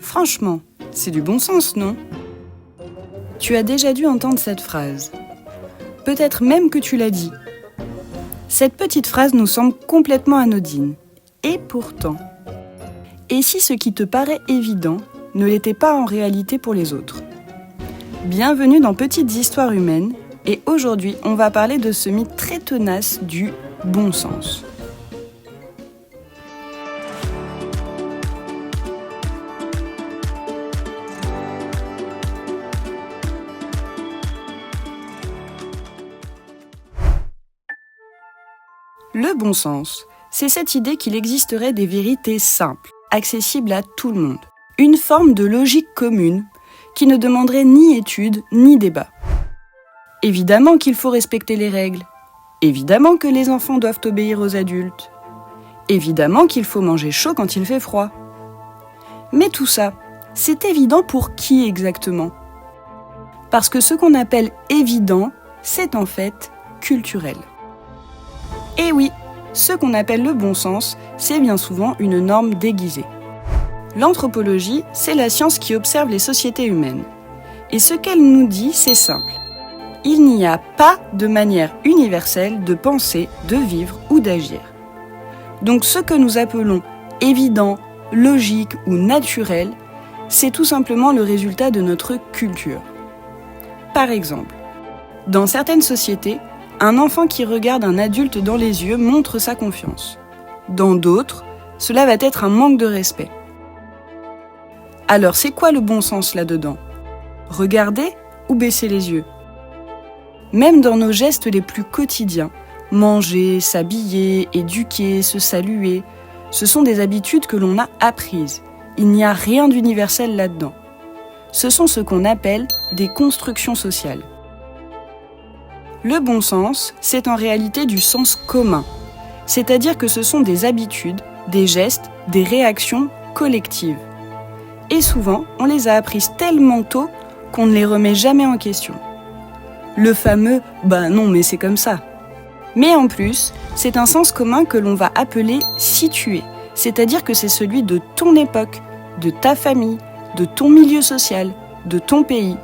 Franchement, c'est du bon sens, non ? Tu as déjà dû entendre cette phrase. Peut-être même que tu l'as dit. Cette petite phrase nous semble complètement anodine. Et pourtant, et si ce qui te paraît évident ne l'était pas en réalité pour les autres ? Bienvenue dans Petites Histoires Humaines, et aujourd'hui on va parler de ce mythe très tenace du bon sens. Le bon sens, c'est cette idée qu'il existerait des vérités simples, accessibles à tout le monde. Une forme de logique commune qui ne demanderait ni étude ni débat. Évidemment qu'il faut respecter les règles. Évidemment que les enfants doivent obéir aux adultes. Évidemment qu'il faut manger chaud quand il fait froid. Mais tout ça, c'est évident pour qui exactement ? Parce que ce qu'on appelle évident, c'est en fait culturel. Et oui, ce qu'on appelle le bon sens, c'est bien souvent une norme déguisée. L'anthropologie, c'est la science qui observe les sociétés humaines. Et ce qu'elle nous dit, c'est simple. Il n'y a pas de manière universelle de penser, de vivre ou d'agir. Donc ce que nous appelons évident, logique ou naturel, c'est tout simplement le résultat de notre culture. Par exemple, dans certaines sociétés, un enfant qui regarde un adulte dans les yeux montre sa confiance. Dans d'autres, cela va être un manque de respect. Alors c'est quoi le bon sens là-dedans ? Regarder ou baisser les yeux ? Même dans nos gestes les plus quotidiens, manger, s'habiller, éduquer, se saluer, ce sont des habitudes que l'on a apprises. Il n'y a rien d'universel là-dedans. Ce sont ce qu'on appelle des constructions sociales. Le bon sens, c'est en réalité du sens commun, c'est-à-dire que ce sont des habitudes, des gestes, des réactions collectives. Et souvent, on les a apprises tellement tôt qu'on ne les remet jamais en question. Le fameux « bah non, mais c'est comme ça ». Mais en plus, c'est un sens commun que l'on va appeler situé, c'est-à-dire que c'est celui de ton époque, de ta famille, de ton milieu social, de ton pays.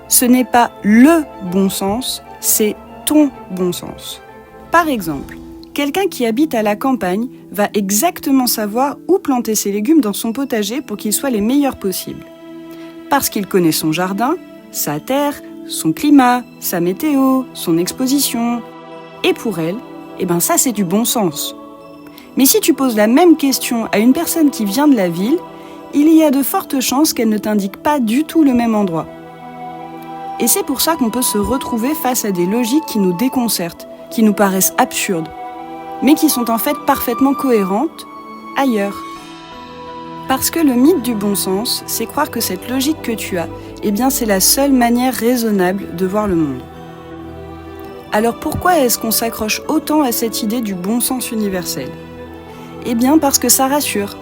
Ce n'est pas le bon sens, c'est ton bon sens. Par exemple, quelqu'un qui habite à la campagne va exactement savoir où planter ses légumes dans son potager pour qu'ils soient les meilleurs possibles. Parce qu'il connaît son jardin, sa terre, son climat, sa météo, son exposition. Et pour elle, ça c'est du bon sens. Mais si tu poses la même question à une personne qui vient de la ville, il y a de fortes chances qu'elle ne t'indique pas du tout le même endroit. Et c'est pour ça qu'on peut se retrouver face à des logiques qui nous déconcertent, qui nous paraissent absurdes, mais qui sont en fait parfaitement cohérentes ailleurs. Parce que le mythe du bon sens, c'est croire que cette logique que tu as, c'est la seule manière raisonnable de voir le monde. Alors pourquoi est-ce qu'on s'accroche autant à cette idée du bon sens universel ? Parce que ça rassure.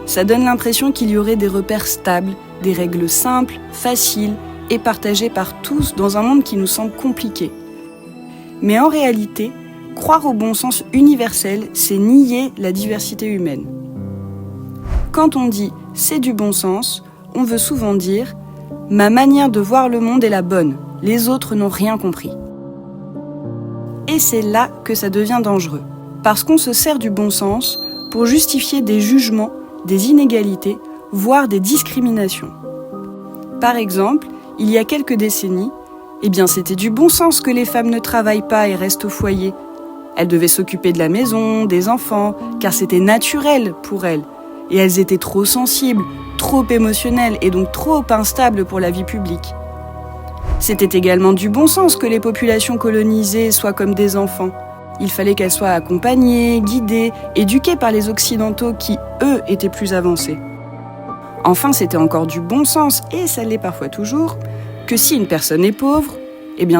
Ça donne l'impression qu'il y aurait des repères stables, des règles simples, faciles, et partagé par tous dans un monde qui nous semble compliqué. Mais en réalité, croire au bon sens universel, c'est nier la diversité humaine. Quand on dit « c'est du bon sens », on veut souvent dire « ma manière de voir le monde est la bonne, les autres n'ont rien compris ». Et c'est là que ça devient dangereux, parce qu'on se sert du bon sens pour justifier des jugements, des inégalités, voire des discriminations. Par exemple, il y a quelques décennies, c'était du bon sens que les femmes ne travaillent pas et restent au foyer. Elles devaient s'occuper de la maison, des enfants, car c'était naturel pour elles. Et elles étaient trop sensibles, trop émotionnelles et donc trop instables pour la vie publique. C'était également du bon sens que les populations colonisées soient comme des enfants. Il fallait qu'elles soient accompagnées, guidées, éduquées par les Occidentaux qui, eux, étaient plus avancés. Enfin, c'était encore du bon sens, et ça l'est parfois toujours, que si une personne est pauvre,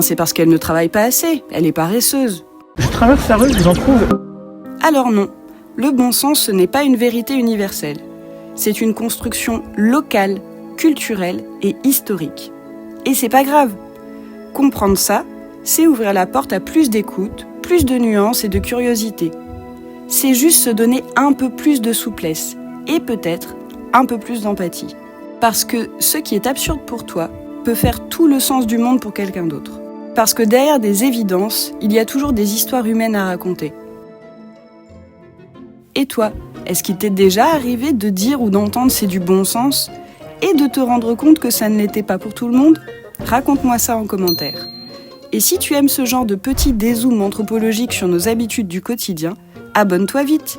c'est parce qu'elle ne travaille pas assez, elle est paresseuse. Je traverse la rue, je vous en trouve. Alors non, le bon sens, ce n'est pas une vérité universelle. C'est une construction locale, culturelle et historique. Et c'est pas grave. Comprendre ça, c'est ouvrir la porte à plus d'écoute, plus de nuances et de curiosité. C'est juste se donner un peu plus de souplesse, et peut-être un peu plus d'empathie. Parce que ce qui est absurde pour toi peut faire tout le sens du monde pour quelqu'un d'autre. Parce que derrière des évidences, il y a toujours des histoires humaines à raconter. Et toi, est-ce qu'il t'est déjà arrivé de dire ou d'entendre c'est du bon sens et de te rendre compte que ça ne l'était pas pour tout le monde ? Raconte-moi ça en commentaire. Et si tu aimes ce genre de petits dézooms anthropologiques sur nos habitudes du quotidien, abonne-toi vite.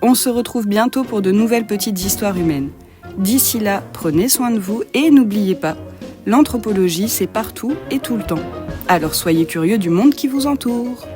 On se retrouve bientôt pour de nouvelles petites histoires humaines. D'ici là, prenez soin de vous et n'oubliez pas, l'anthropologie c'est partout et tout le temps. Alors soyez curieux du monde qui vous entoure.